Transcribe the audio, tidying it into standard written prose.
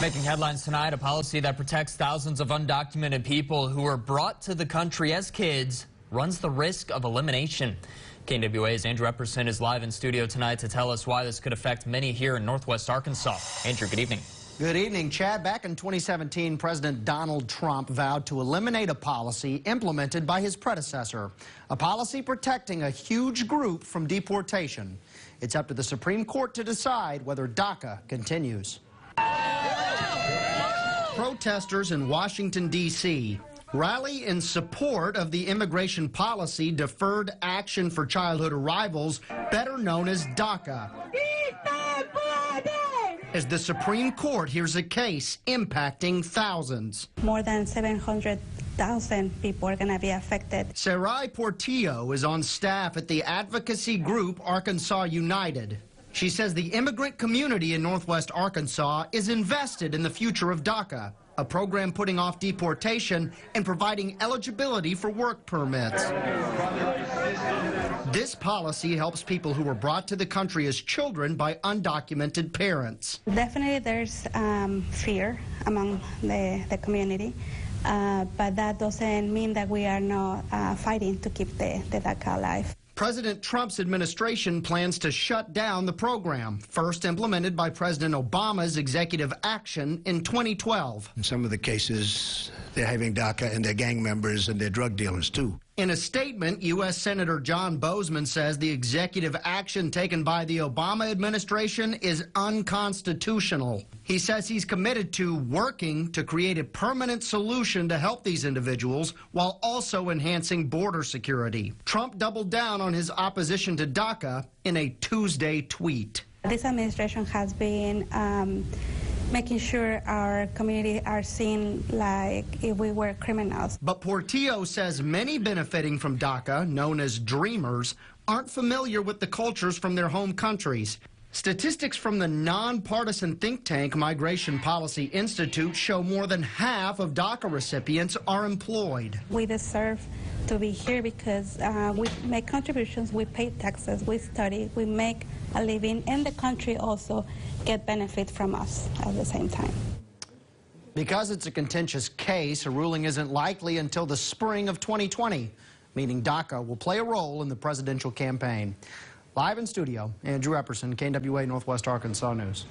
Making headlines tonight, a policy that protects thousands of undocumented people who were brought to the country as kids runs the risk of elimination. KNWA's Andrew Epperson is live in studio tonight to tell us why this could affect many here in Northwest Arkansas. Andrew, good evening. Good evening, Chad. Back in 2017, President Donald Trump vowed to eliminate a policy implemented by his predecessor, a policy protecting a huge group from deportation. It's up to the Supreme Court to decide whether DACA continues. Protesters in Washington, D.C. rally in support of the immigration policy Deferred Action for Childhood Arrivals, better known as DACA, as the Supreme Court hears a case impacting thousands. More than 700,000 people are going to be affected. Sarai Portillo is on staff at the advocacy group Arkansas United. She says the immigrant community in Northwest Arkansas is invested in the future of DACA, a program putting off deportation and providing eligibility for work permits. This policy helps people who were brought to the country as children by undocumented parents. Definitely there's fear among the community, but that doesn't mean that we are not fighting to keep the DACA alive. President Trump's administration plans to shut down the program, first implemented by President Obama's executive action in 2012. In some of the cases, they're having DACA and their gang members and their drug dealers, too. In a statement, U.S. Senator John Bozeman says the executive action taken by the Obama administration is unconstitutional. He says he's committed to working to create a permanent solution to help these individuals while also enhancing border security. Trump doubled down on his opposition to DACA in a Tuesday tweet. This administration has been making sure our community are seen like if we were criminals. But Portillo says many benefiting from DACA, known as dreamers, aren't familiar with the cultures from their home countries. Statistics from the nonpartisan think tank Migration Policy Institute show more than half of DACA recipients are employed. We deserve to be here because we make contributions, we pay taxes, we study, we make a living, and the country also get benefit from us at the same time. Because it's a contentious case, a ruling isn't likely until the spring of 2020, meaning DACA will play a role in the presidential campaign. Live in studio, Andrew Epperson, KNWA Northwest Arkansas News.